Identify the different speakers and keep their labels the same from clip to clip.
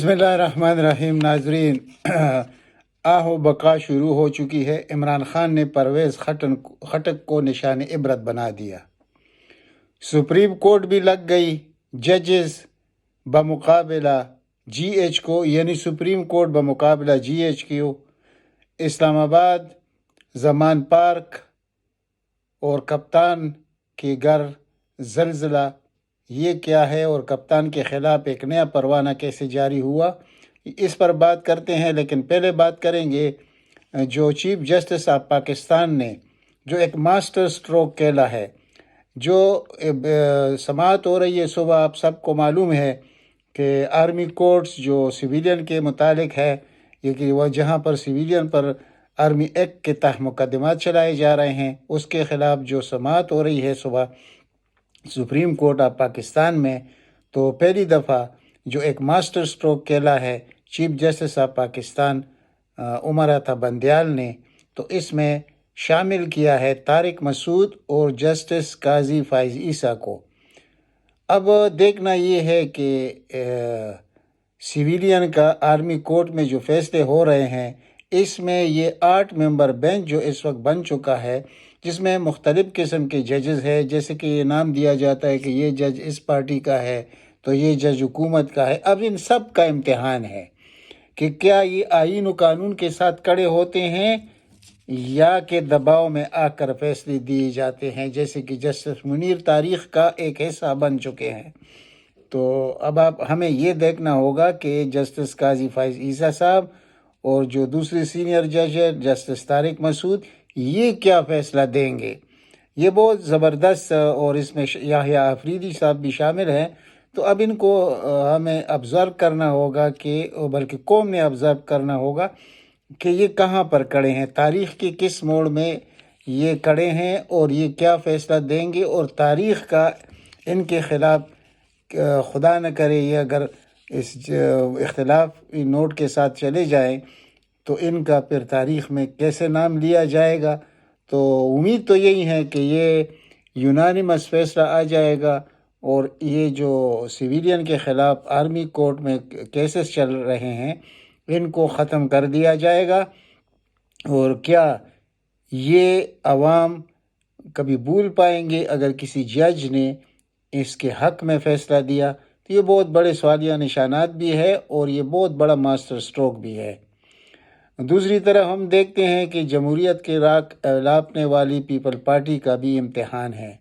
Speaker 1: بسم اللہ الرحمن الرحیم۔ ناظرین، آہ و بقا شروع ہو چکی ہے۔ عمران خان نے پرویز خٹک کو نشان عبرت بنا دیا۔ سپریم کورٹ بھی لگ گئی ججز بمقابلہ جی ایچ کو، یعنی سپریم کورٹ بمقابلہ جی ایچ کو۔ اسلام آباد، زمان پارک اور کپتان کے گھر زلزلہ، یہ کیا ہے اور کپتان کے خلاف ایک نیا پروانہ کیسے جاری ہوا، اس پر بات کرتے ہیں۔ لیکن پہلے بات کریں گے جو چیف جسٹس آف پاکستان نے جو ایک ماسٹر سٹروک کھیلا ہے، جو سماعت ہو رہی ہے صبح، آپ سب کو معلوم ہے کہ آرمی کورٹس جو سویلین کے متعلق ہے، یہ کہ وہ جہاں پر سویلین پر آرمی ایکٹ کے تحت مقدمات چلائے جا رہے ہیں، اس کے خلاف جو سماعت ہو رہی ہے صبح سپریم کورٹ آف پاکستان میں، تو پہلی دفعہ جو ایک ماسٹر سٹروک کھیلا ہے chief justice of Pakistan Umar Ata Bandial نے، تو اس میں شامل کیا ہے طارق مسعود اور جسٹس قاضی فائز عیسیٰ کو۔ اب دیکھنا یہ ہے کہ سویلین کا آرمی کورٹ میں جو فیصلے ہو رہے ہیں، اس میں یہ 8 ممبر بینچ جو اس وقت بن چکا ہے، جس میں مختلف قسم کے ججز ہے، جیسے کہ یہ نام دیا جاتا ہے کہ یہ جج اس پارٹی کا ہے تو یہ جج حکومت کا ہے۔ اب ان سب کا امتحان ہے کہ کیا یہ آئین و قانون کے ساتھ کھڑے ہوتے ہیں یا کہ دباؤ میں آ کر فیصلے دیے جاتے ہیں، جیسے کہ جسٹس منیر تاریخ کا ایک حصہ بن چکے ہیں۔ تو اب ہمیں یہ دیکھنا ہوگا کہ جسٹس قاضی فائز عیسیٰ صاحب اور جو دوسری سینئر جج ہے جسٹس طارق مسعود، یہ کیا فیصلہ دیں گے۔ یہ بہت زبردست، اور اس میں یحییٰ آفریدی صاحب بھی شامل ہیں۔ تو اب ان کو ہمیں آبزرو کرنا ہوگا کہ بلکہ قوم نے آبزرو کرنا ہوگا کہ یہ کہاں پر کھڑے ہیں، تاریخ کے کس موڑ میں یہ کھڑے ہیں اور یہ کیا فیصلہ دیں گے، اور تاریخ کا ان کے خلاف خدا نہ کرے یہ اگر اس اختلافی نوٹ کے ساتھ چلے جائیں تو ان کا پھر تاریخ میں کیسے نام لیا جائے گا۔ تو امید تو یہی ہے کہ یہ یونانیمس فیصلہ آ جائے گا، اور یہ جو سویلین کے خلاف آرمی کورٹ میں کیسز چل رہے ہیں ان کو ختم کر دیا جائے گا۔ اور کیا یہ عوام کبھی بھول پائیں گے اگر کسی جج نے اس کے حق میں فیصلہ دیا؟ تو یہ بہت بڑے سوالیہ نشانات بھی ہے، اور یہ بہت بڑا ماسٹر سٹروک بھی ہے۔ دوسری طرف ہم دیکھتے ہیں کہ جمہوریت کے راک لاپنے والی پیپل پارٹی کا بھی امتحان ہے،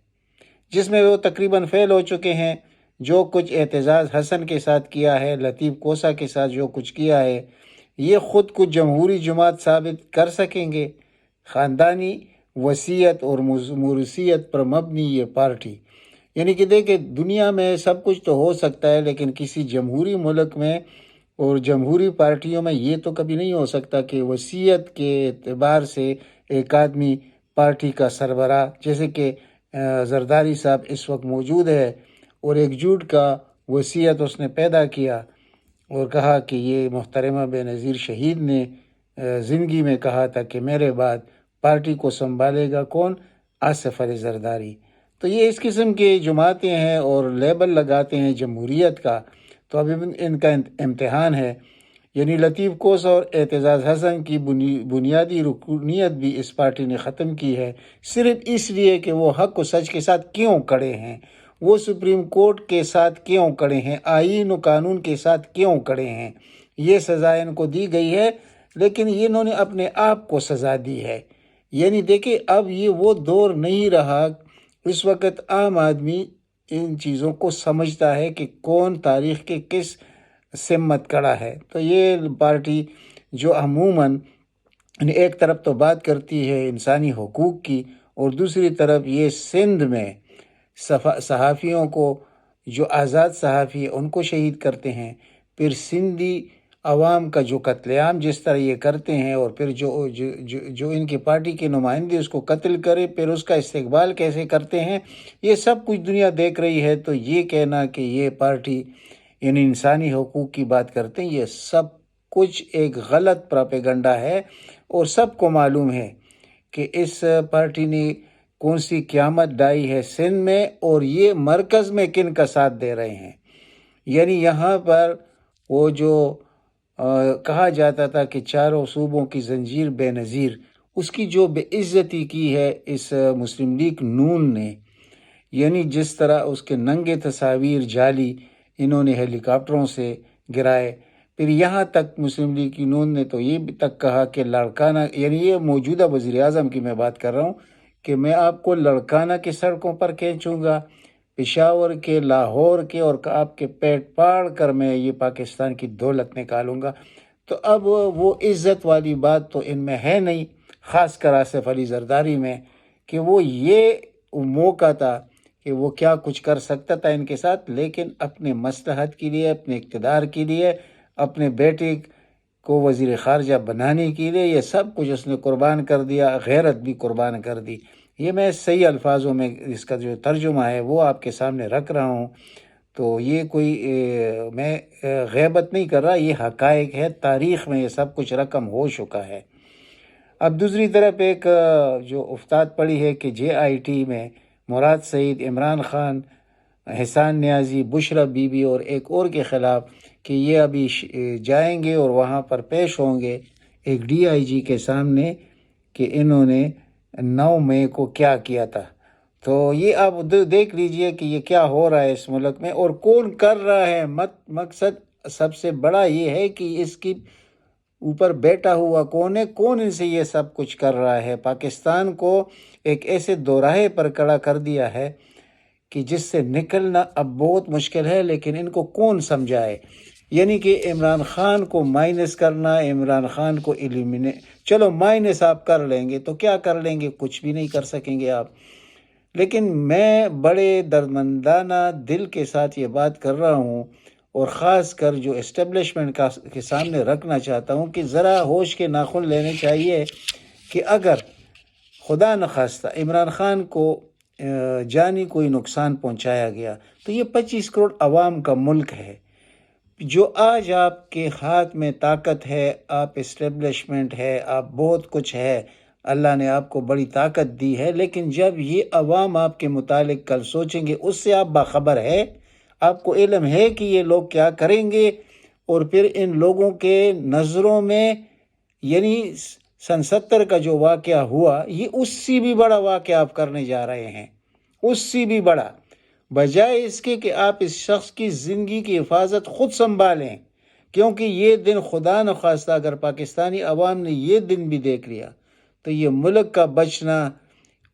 Speaker 1: جس میں وہ تقریباً فیل ہو چکے ہیں۔ جو کچھ اعتزاز حسن کے ساتھ کیا ہے، لطیف کوسہ کے ساتھ جو کچھ کیا ہے، یہ خود کو جمہوری جماعت ثابت کر سکیں گے؟ خاندانی وصیت اور موروثیت پر مبنی یہ پارٹی، یعنی کہ دیکھیں دنیا میں سب کچھ تو ہو سکتا ہے، لیکن کسی جمہوری ملک میں اور جمہوری پارٹیوں میں یہ تو کبھی نہیں ہو سکتا کہ وصیت کے اعتبار سے ایک آدمی پارٹی کا سربراہ، جیسے کہ زرداری صاحب اس وقت موجود ہے، اور ایک جھوٹ کا وصیت اس نے پیدا کیا اور کہا کہ یہ محترمہ بے نظیر شہید نے زندگی میں کہا تھا کہ میرے بعد پارٹی کو سنبھالے گا کون؟ آصف علی زرداری۔ تو یہ اس قسم کے جماعتیں ہیں اور لیبل لگاتے ہیں جمہوریت کا، تو اب ان کا امتحان ہے۔ یعنی لطیف کوسہ اور اعتزاز حسن کی بنیادی رکنیت بھی اس پارٹی نے ختم کی ہے، صرف اس لیے کہ وہ حق و سچ کے ساتھ کیوں کھڑے ہیں، وہ سپریم کورٹ کے ساتھ کیوں کھڑے ہیں، آئین و قانون کے ساتھ کیوں کھڑے ہیں۔ یہ سزا ان کو دی گئی ہے، لیکن انہوں نے اپنے آپ کو سزا دی ہے۔ یعنی دیکھیں اب یہ وہ دور نہیں رہا، اس وقت عام آدمی ان چیزوں کو سمجھتا ہے کہ کون تاریخ کے کس سمت کھڑا ہے۔ تو یہ پارٹی جو عموماً ایک طرف تو بات کرتی ہے انسانی حقوق کی، اور دوسری طرف یہ سندھ میں صحافیوں کو، جو آزاد صحافی ہیں ان کو شہید کرتے ہیں، پھر سندھی عوام کا جو قتل عام جس طرح یہ کرتے ہیں، اور پھر جو ان کی پارٹی کے نمائندے اس کو قتل کرے، پھر اس کا استقبال کیسے کرتے ہیں، یہ سب کچھ دنیا دیکھ رہی ہے۔ تو یہ کہنا کہ یہ پارٹی یعنی انسانی حقوق کی بات کرتے ہیں، یہ سب کچھ ایک غلط پراپیگنڈا ہے، اور سب کو معلوم ہے کہ اس پارٹی نے کون سی قیامت ڈائی ہے سندھ میں، اور یہ مرکز میں کن کا ساتھ دے رہے ہیں۔ یعنی یہاں پر وہ جو کہا جاتا تھا کہ چاروں صوبوں کی زنجیر بے نظیر، اس کی جو بے عزتی کی ہے اس مسلم لیگ نون نے، یعنی جس طرح اس کے ننگے تصاویر جعلی انہوں نے ہیلی کاپٹروں سے گرائے. پھر یہاں تک مسلم لیگ نون نے تو یہ بھی تک کہا کہ لڑکانہ، یعنی یہ موجودہ وزیر اعظم کی میں بات کر رہا ہوں، کہ میں آپ کو لڑکانہ کی سڑکوں پر کھینچوں گا، پشاور کے، لاہور کے، اور آپ کے پیٹ پاڑ کر میں یہ پاکستان کی دولت نکالوں گا. تو اب وہ عزت والی بات تو ان میں ہے نہیں، خاص کر آصف علی زرداری میں، کہ وہ یہ موقع تھا کہ وہ کیا کچھ کر سکتا تھا ان کے ساتھ، لیکن اپنے مصلحت کے لیے، اپنے اقتدار کے لیے، اپنے بیٹے کو وزیر خارجہ بنانے کے لیے یہ سب کچھ اس نے قربان کر دیا، غیرت بھی قربان کر دی. یہ میں صحیح الفاظوں میں اس کا جو ترجمہ ہے وہ آپ کے سامنے رکھ رہا ہوں. تو یہ کوئی میں غیبت نہیں کر رہا، یہ حقائق ہے، تاریخ میں یہ سب کچھ رقم ہو چکا ہے. اب دوسری طرف ایک جو افتاد پڑی ہے کہ JIT میں مراد سعید، عمران خان، احسان نیازی، بشرا بی بی اور ایک اور کے خلاف کہ یہ ابھی جائیں گے اور وہاں پر پیش ہوں گے ایک DIG کے سامنے کہ انہوں نے 9 مئی کو کیا کیا تھا. تو یہ آپ دیکھ لیجئے کہ یہ کیا ہو رہا ہے اس ملک میں اور کون کر رہا ہے. مقصد سب سے بڑا یہ ہے کہ اس کی اوپر بیٹھا ہوا کون ہے، کون ان سے یہ سب کچھ کر رہا ہے. پاکستان کو ایک ایسے دوراہے پر کھڑا کر دیا ہے کہ جس سے نکلنا اب بہت مشکل ہے، لیکن ان کو کون سمجھائے. یعنی کہ عمران خان کو مائنس کرنا، عمران خان کو چلو مائنس آپ کر لیں گے تو کیا کر لیں گے، کچھ بھی نہیں کر سکیں گے آپ. لیکن میں بڑے دردمندانہ دل کے ساتھ یہ بات کر رہا ہوں اور خاص کر جو اسٹیبلشمنٹ کے سامنے رکھنا چاہتا ہوں کہ ذرا ہوش کے ناخن لینے چاہیے کہ اگر خدا نخواستہ عمران خان کو جانی کوئی نقصان پہنچایا گیا تو یہ 25 کروڑ عوام کا ملک ہے. جو آج آپ کے ہاتھ میں طاقت ہے، آپ اسٹیبلشمنٹ ہے، آپ بہت کچھ ہے، اللہ نے آپ کو بڑی طاقت دی ہے، لیکن جب یہ عوام آپ کے متعلق کل سوچیں گے اس سے آپ باخبر ہے، آپ کو علم ہے کہ یہ لوگ کیا کریں گے. اور پھر ان لوگوں کے نظروں میں یعنی سن 70 کا جو واقعہ ہوا یہ اس سے بھی بڑا واقعہ آپ کرنے جا رہے ہیں، اس سے بھی بڑا، بجائے اس کے کہ آپ اس شخص کی زندگی کی حفاظت خود سنبھالیں. کیونکہ یہ دن خدا نخواستہ اگر پاکستانی عوام نے یہ دن بھی دیکھ لیا تو یہ ملک کا بچنا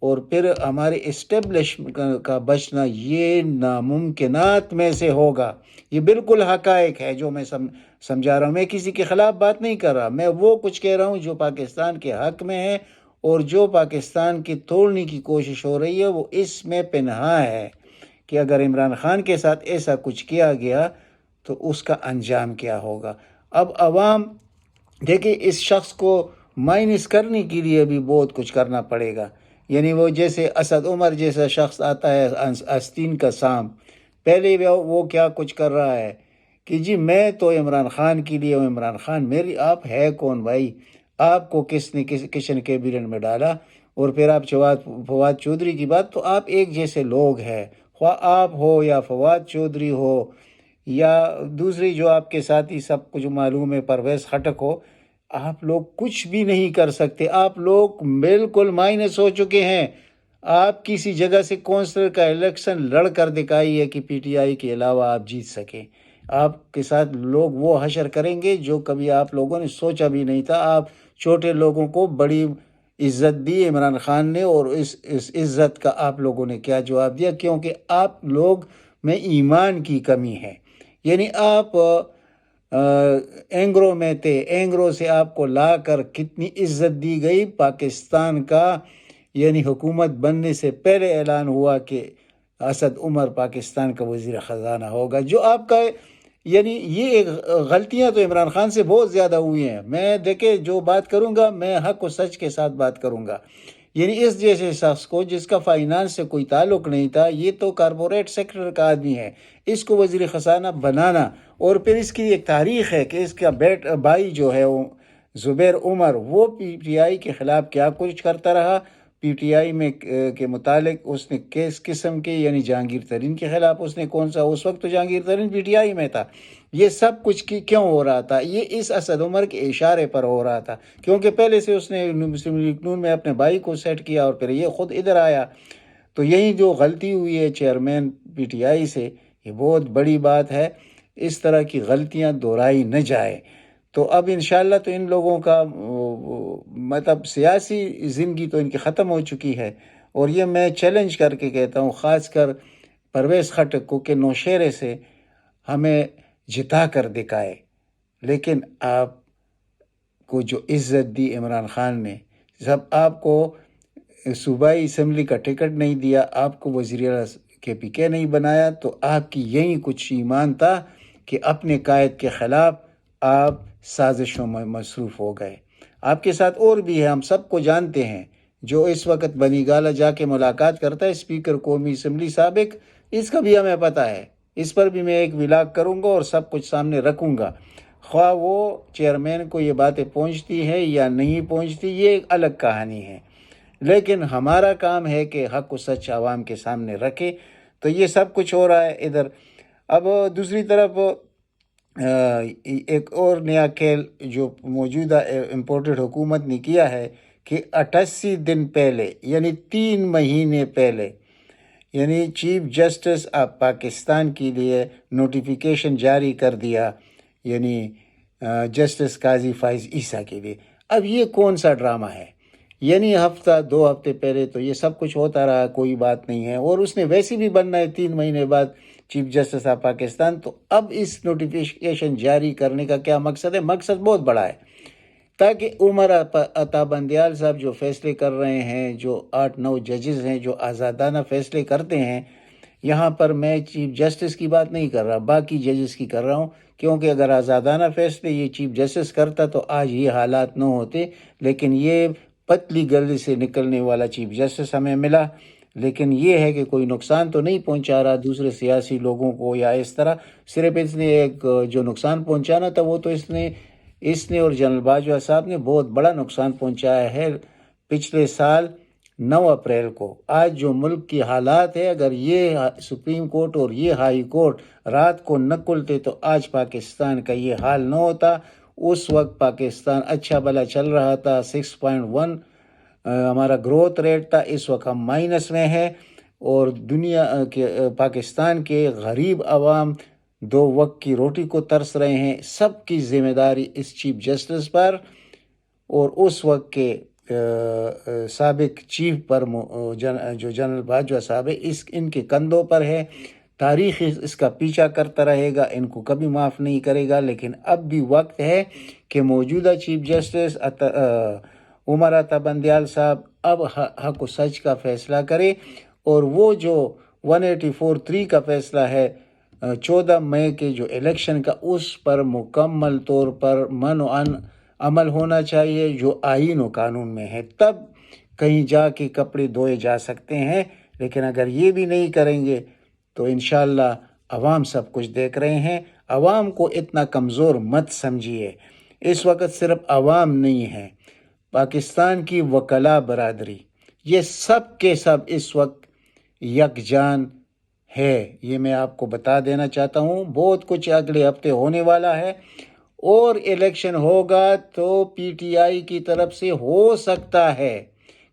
Speaker 1: اور پھر ہمارے اسٹیبلشمنٹ کا بچنا یہ ناممکنات میں سے ہوگا. یہ بالکل حقائق ہے جو میں سمجھا رہا ہوں، میں کسی کے خلاف بات نہیں کر رہا، میں وہ کچھ کہہ رہا ہوں جو پاکستان کے حق میں ہے اور جو پاکستان کی توڑنے کی کوشش ہو رہی ہے وہ اس میں پنہاں ہے کہ اگر عمران خان کے ساتھ ایسا کچھ کیا گیا تو اس کا انجام کیا ہوگا. اب عوام دیکھیں اس شخص کو مائنس کرنے کے لیے بھی بہت کچھ کرنا پڑے گا. یعنی وہ جیسے اسد عمر جیسا شخص آتا ہے آستین کا سام، پہلے وہ کیا کچھ کر رہا ہے کہ جی میں تو عمران خان کے لیے ہوں، عمران خان میری، آپ ہے کون بھائی، آپ کو کس نے کچن کیبنٹ میں ڈالا. اور پھر آپ فواد چودھری کی بات، تو آپ ایک جیسے لوگ ہیں، خواہ آپ ہو یا فواد چودھری ہو یا دوسری جو آپ کے ساتھی سب کچھ معلوم ہے پرویز خٹک ہو، آپ لوگ کچھ بھی نہیں کر سکتے. آپ لوگ بالکل مائنس ہو چکے ہیں. آپ کسی جگہ سے کونسلر کا الیکشن لڑ کر دکھائیے کہ PTI کے علاوہ آپ جیت سکیں. آپ کے ساتھ لوگ وہ حشر کریں گے جو کبھی آپ لوگوں نے سوچا بھی نہیں تھا. آپ چھوٹے لوگوں کو بڑی عزت دی عمران خان نے اور اس عزت کا آپ لوگوں نے کیا جواب دیا، کیونکہ آپ لوگ میں ایمان کی کمی ہے. یعنی آپ اینگرو میں تھے، اینگرو سے آپ کو لا کر کتنی عزت دی گئی. پاکستان کا یعنی حکومت بننے سے پہلے اعلان ہوا کہ اسد عمر پاکستان کا وزیر خزانہ ہوگا. جو آپ کا یعنی یہ غلطیاں تو عمران خان سے بہت زیادہ ہوئی ہیں. میں دیکھیں جو بات کروں گا میں حق و سچ کے ساتھ بات کروں گا. یعنی اس جیسے شخص کو جس کا فائنانس سے کوئی تعلق نہیں تھا، یہ تو کارپوریٹ سیکٹر کا آدمی ہے، اس کو وزیر خزانہ بنانا، اور پھر اس کی ایک تاریخ ہے کہ اس کا بھائی جو ہے وہ زبیر عمر وہ PTI کے خلاف کیا کچھ کرتا رہا. پی ٹی آئی میں کے متعلق اس نے کس قسم کے، یعنی جہانگیر ترین کے خلاف اس نے کون سا، اس وقت تو جہانگیر ترین پی ٹی آئی میں تھا، یہ سب کچھ کیوں ہو رہا تھا؟ یہ اس اسد عمر کے اشارے پر ہو رہا تھا، کیونکہ پہلے سے اس نے مسلم لیگ نون میں اپنے بھائی کو سیٹ کیا اور پھر یہ خود ادھر آیا. تو یہی جو غلطی ہوئی ہے چیئرمین پی ٹی آئی سے، یہ بہت بڑی بات ہے. اس طرح کی غلطیاں دہرائی نہ جائے. تو اب انشاءاللہ تو ان لوگوں کا مطلب سیاسی زندگی تو ان کی ختم ہو چکی ہے. اور یہ میں چیلنج کر کے کہتا ہوں، خاص کر پرویز خٹک کو، کہ نوشہرے سے ہمیں جتا کر دکھائے. لیکن آپ کو جو عزت دی عمران خان نے، جب آپ کو صوبائی اسمبلی کا ٹکٹ نہیں دیا، آپ کو وزیر اعلیٰ کے پی کے نہیں بنایا، تو آپ کی یہی کچھ ایمان تھا کہ اپنے قائد کے خلاف آپ سازشوں میں مصروف ہو گئے. آپ کے ساتھ اور بھی ہے، ہم سب کو جانتے ہیں. جو اس وقت بنی گالہ جا کے ملاقات کرتا ہے اسپیکر قومی اسمبلی سابق، اس کا بھی ہمیں پتہ ہے. اس پر بھی میں ایک ولاگ کروں گا اور سب کچھ سامنے رکھوں گا. خواہ وہ چیئرمین کو یہ باتیں پہنچتی ہے یا نہیں پہنچتی، یہ ایک الگ کہانی ہے. لیکن ہمارا کام ہے کہ حق و سچ عوام کے سامنے رکھے. تو یہ سب کچھ ہو رہا ہے ادھر. اب دوسری طرف ایک اور نیا کھیل جو موجودہ امپورٹڈ حکومت نے کیا ہے کہ 88 دن پہلے، یعنی 3 مہینے پہلے، یعنی چیف جسٹس آف پاکستان کے لیے نوٹیفیکیشن جاری کر دیا، یعنی جسٹس قاضی فائز عیسیٰ کے لیے. اب یہ کون سا ڈرامہ ہے؟ یعنی ہفتہ 2 ہفتے پہلے تو یہ سب کچھ ہوتا رہا، کوئی بات نہیں ہے، اور اس نے ویسے بھی بننا ہے 3 مہینے بعد چیف جسٹس آف پاکستان. تو اب اس نوٹیفیکیشن جاری کرنے کا کیا مقصد ہے؟ مقصد بہت بڑا ہے، تاکہ عمر عطا بندیال صاحب جو فیصلے کر رہے ہیں، جو 8-9 ججز ہیں جو آزادانہ فیصلے کرتے ہیں، یہاں پر میں چیف جسٹس کی بات نہیں کر رہا، باقی ججز کی کر رہا ہوں، کیونکہ اگر آزادانہ فیصلے یہ چیف جسٹس کرتا تو آج یہ حالات نہ ہوتے. لیکن یہ پتلی گلی سے نکلنے والا چیف جسٹس ہمیں ملا. لیکن یہ ہے کہ کوئی نقصان تو نہیں پہنچا رہا دوسرے سیاسی لوگوں کو یا اس طرح. صرف اس نے ایک جو نقصان پہنچانا تھا وہ تو اس نے اور جنرل باجوہ صاحب نے بہت بڑا نقصان پہنچایا ہے. پچھلے سال 9 اپریل کو، آج جو ملک کی حالات ہے، اگر یہ سپریم کورٹ اور یہ ہائی کورٹ رات کو نہ کھلتے تو آج پاکستان کا یہ حال نہ ہوتا. اس وقت پاکستان اچھا بھلا چل رہا تھا، 6.1 ہمارا گروتھ ریٹ تھا. اس وقت ہم مائنس میں ہے، اور دنیا کے پاکستان کے غریب عوام 2 وقت کی روٹی کو ترس رہے ہیں. سب کی ذمہ داری اس چیف جسٹس پر اور اس وقت کے سابق چیف پر جو جنرل باجوہ صاحب ہے، ان کے کندھوں پر ہے. تاریخ اس کا پیچھا کرتا رہے گا، ان کو کبھی معاف نہیں کرے گا. لیکن اب بھی وقت ہے کہ موجودہ چیف جسٹس عمر عطا بندیال صاحب اب حق و سچ کا فیصلہ کرے، اور وہ جو 184(3) کا فیصلہ ہے 14 مئی کے جو الیکشن کا، اس پر مکمل طور پر عمل ہونا چاہیے جو آئین و قانون میں ہے. تب کہیں جا کے کپڑے دھوئے جا سکتے ہیں. لیکن اگر یہ بھی نہیں کریں گے تو انشاءاللہ عوام سب کچھ دیکھ رہے ہیں. عوام کو اتنا کمزور مت سمجھیے. اس وقت صرف عوام نہیں ہے، پاکستان کی وکلاء برادری، یہ سب کے سب اس وقت یکجان ہے. یہ میں آپ کو بتا دینا چاہتا ہوں. بہت کچھ اگلے ہفتے ہونے والا ہے، اور الیکشن ہوگا تو پی ٹی آئی کی طرف سے ہو سکتا ہے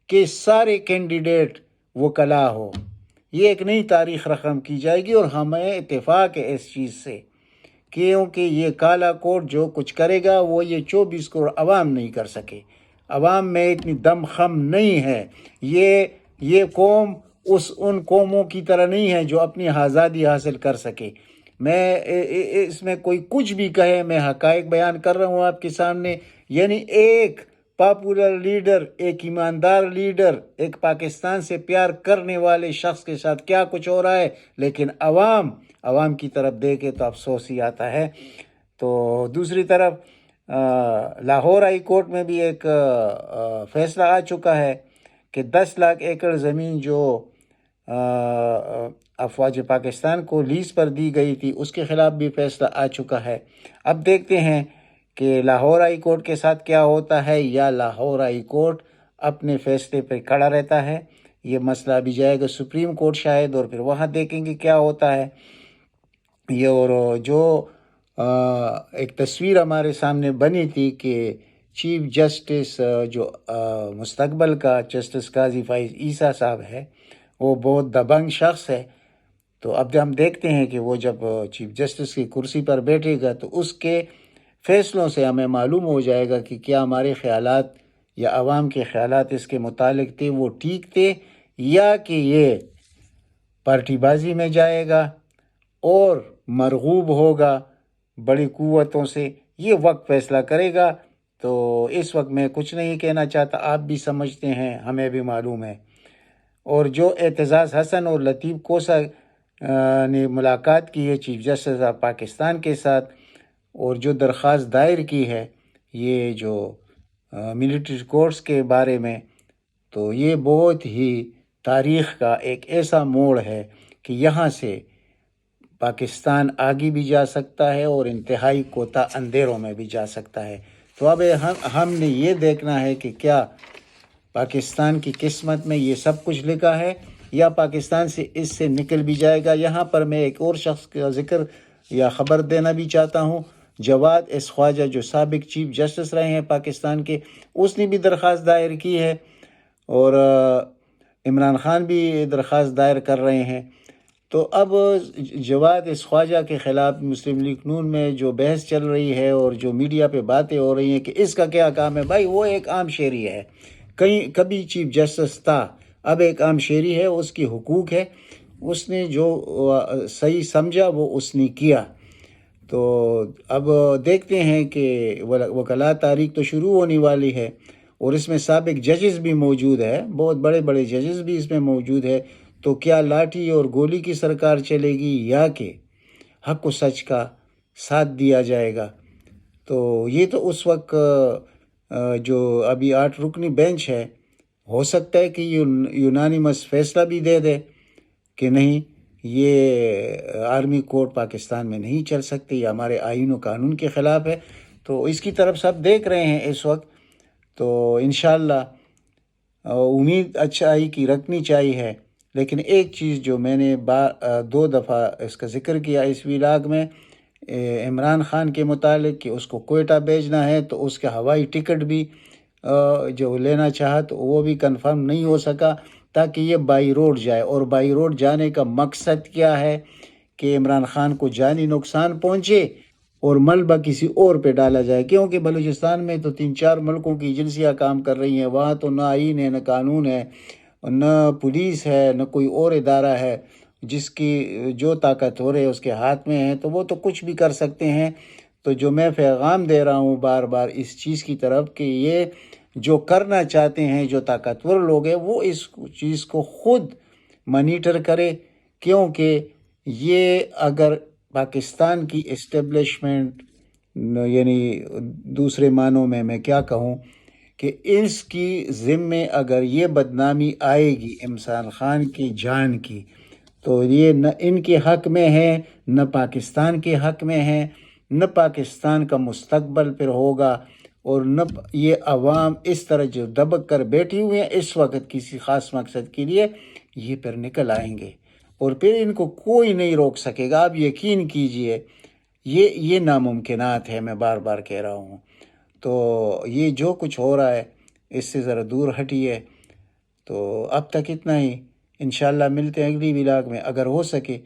Speaker 1: کہ سارے کینڈیڈیٹ وکلاء ہو. یہ ایک نئی تاریخ رقم کی جائے گی، اور ہمیں اتفاق ہے اس چیز سے، کیونکہ یہ کالا کوٹ جو کچھ کرے گا وہ یہ 24 کروڑ عوام نہیں کر سکے. عوام میں اتنی دم خم نہیں ہے. یہ قوم ان قوموں کی طرح نہیں ہے جو اپنی آزادی حاصل کر سکے. میں اس میں کوئی کچھ بھی کہے، میں حقائق بیان کر رہا ہوں آپ کے سامنے. یعنی ایک پاپولر لیڈر، ایک ایماندار لیڈر، ایک پاکستان سے پیار کرنے والے شخص کے ساتھ کیا کچھ ہو رہا ہے. لیکن عوام کی طرف دیکھے تو افسوس ہی آتا ہے. تو دوسری طرف لاہور ہائی کورٹ میں بھی ایک فیصلہ آ چکا ہے کہ 10 لاکھ ایکڑ زمین جو افواج پاکستان کو لیز پر دی گئی تھی، اس کے خلاف بھی فیصلہ آ چکا ہے. اب دیکھتے ہیں کہ لاہور ہائی کورٹ کے ساتھ کیا ہوتا ہے، یا لاہور ہائی کورٹ اپنے فیصلے پر کھڑا رہتا ہے۔ یہ مسئلہ ابھی جائے گا سپریم کورٹ شاید، اور پھر وہاں دیکھیں گے کیا ہوتا ہے یہ۔ اور جو ایک تصویر ہمارے سامنے بنی تھی کہ چیف جسٹس جو مستقبل کا جسٹس قاضی فائز عیسیٰ صاحب ہے، وہ بہت دبنگ شخص ہے۔ تو اب ہم دیکھتے ہیں کہ وہ جب چیف جسٹس کی کرسی پر بیٹھے گا تو اس کے فیصلوں سے ہمیں معلوم ہو جائے گا کہ کیا ہمارے خیالات یا عوام کے خیالات اس کے متعلق تھے وہ ٹھیک تھے، یا کہ یہ پارٹی بازی میں جائے گا اور مرغوب ہوگا بڑی قوتوں سے۔ یہ وقت فیصلہ کرے گا۔ تو اس وقت میں کچھ نہیں کہنا چاہتا، آپ بھی سمجھتے ہیں، ہمیں بھی معلوم ہے۔ اور جو اعتزاز حسن اور لطیف کوسہ نے ملاقات کی ہے چیف جسٹس آف پاکستان کے ساتھ، اور جو درخواست دائر کی ہے یہ جو ملٹری کورٹس کے بارے میں، تو یہ بہت ہی تاریخ کا ایک ایسا موڑ ہے کہ یہاں سے پاکستان آگے بھی جا سکتا ہے اور انتہائی کوتاہ اندھیروں میں بھی جا سکتا ہے۔ تو اب ہم نے یہ دیکھنا ہے کہ کیا پاکستان کی قسمت میں یہ سب کچھ لکھا ہے یا پاکستان سے اس سے نکل بھی جائے گا۔ یہاں پر میں ایک اور شخص کا ذکر یا خبر دینا بھی چاہتا ہوں، جواد ایس خواجہ جو سابق چیف جسٹس رہے ہیں پاکستان کے، اس نے بھی درخواست دائر کی ہے، اور عمران خان بھی درخواست دائر کر رہے ہیں۔ تو اب جواد اس خواجہ کے خلاف مسلم لیگ نون میں جو بحث چل رہی ہے اور جو میڈیا پہ باتیں ہو رہی ہیں کہ اس کا کیا کام ہے، بھائی وہ ایک عام شہری ہے، کبھی چیف جسٹس تھا، اب ایک عام شہری ہے، اس کی حقوق ہے، اس نے جو صحیح سمجھا وہ اس نے کیا۔ تو اب دیکھتے ہیں کہ وکلاء تاریخ تو شروع ہونے والی ہے، اور اس میں سابق ججز بھی موجود ہے، بہت بڑے بڑے ججز بھی اس میں موجود ہے۔ تو کیا لاٹھی اور گولی کی سرکار چلے گی یا کہ حق و سچ کا ساتھ دیا جائے گا؟ تو یہ تو اس وقت جو ابھی 8 رکنی بینچ ہے، ہو سکتا ہے کہ یونانیمس فیصلہ بھی دے دے کہ نہیں، یہ آرمی کورٹ پاکستان میں نہیں چل سکتی، یہ ہمارے آئین و قانون کے خلاف ہے۔ تو اس کی طرف سب دیکھ رہے ہیں اس وقت۔ تو انشاءاللہ امید اچھائی کی رکھنی چاہیے، لیکن ایک چیز جو میں نے 2 دفعہ اس کا ذکر کیا اس ولاگ میں، عمران خان کے متعلق کہ اس کو کوئٹہ بھیجنا ہے، تو اس کا ہوائی ٹکٹ بھی جو لینا چاہا تو وہ بھی کنفرم نہیں ہو سکا، تاکہ یہ بائی روڈ جائے۔ اور بائی روڈ جانے کا مقصد کیا ہے کہ عمران خان کو جانی نقصان پہنچے اور ملبہ کسی اور پہ ڈالا جائے، کیونکہ بلوچستان میں تو 3-4 ملکوں کی ایجنسیاں کام کر رہی ہیں، وہاں تو نہ آئین ہے، نہ قانون ہے، نہ پولیس ہے، نہ کوئی اور ادارہ ہے، جس کی جو طاقت ہو رہے اس کے ہاتھ میں ہے، تو وہ تو کچھ بھی کر سکتے ہیں۔ تو جو میں پیغام دے رہا ہوں بار بار اس چیز کی طرف کہ یہ جو کرنا چاہتے ہیں جو طاقتور لوگ ہیں، وہ اس چیز کو خود مانیٹر کرے، کیونکہ یہ اگر پاکستان کی اسٹیبلشمنٹ، یعنی دوسرے معنوں میں میں کیا کہوں کہ اس کی ذمے اگر یہ بدنامی آئے گی عمران خان کی جان کی، تو یہ نہ ان کے حق میں ہے، نہ پاکستان کے حق میں ہے، نہ پاکستان کا مستقبل پھر ہوگا، اور نہ یہ عوام اس طرح جو دبک کر بیٹھی ہوئے ہیں اس وقت کسی خاص مقصد کے لیے، یہ پھر نکل آئیں گے اور پھر ان کو کوئی نہیں روک سکے گا۔ آپ یقین کیجئے، یہ ناممکنات ہے، میں بار بار کہہ رہا ہوں۔ تو یہ جو کچھ ہو رہا ہے اس سے ذرا دور ہٹیے۔ تو اب تک اتنا ہی، انشاءاللہ ملتے ہیں اگلی ولاگ میں۔ اگر ہو سکے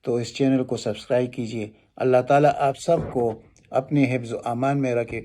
Speaker 1: تو اس چینل کو سبسکرائب کیجئے۔ اللہ تعالیٰ آپ سب کو اپنے حفظ و امان میں رکھے۔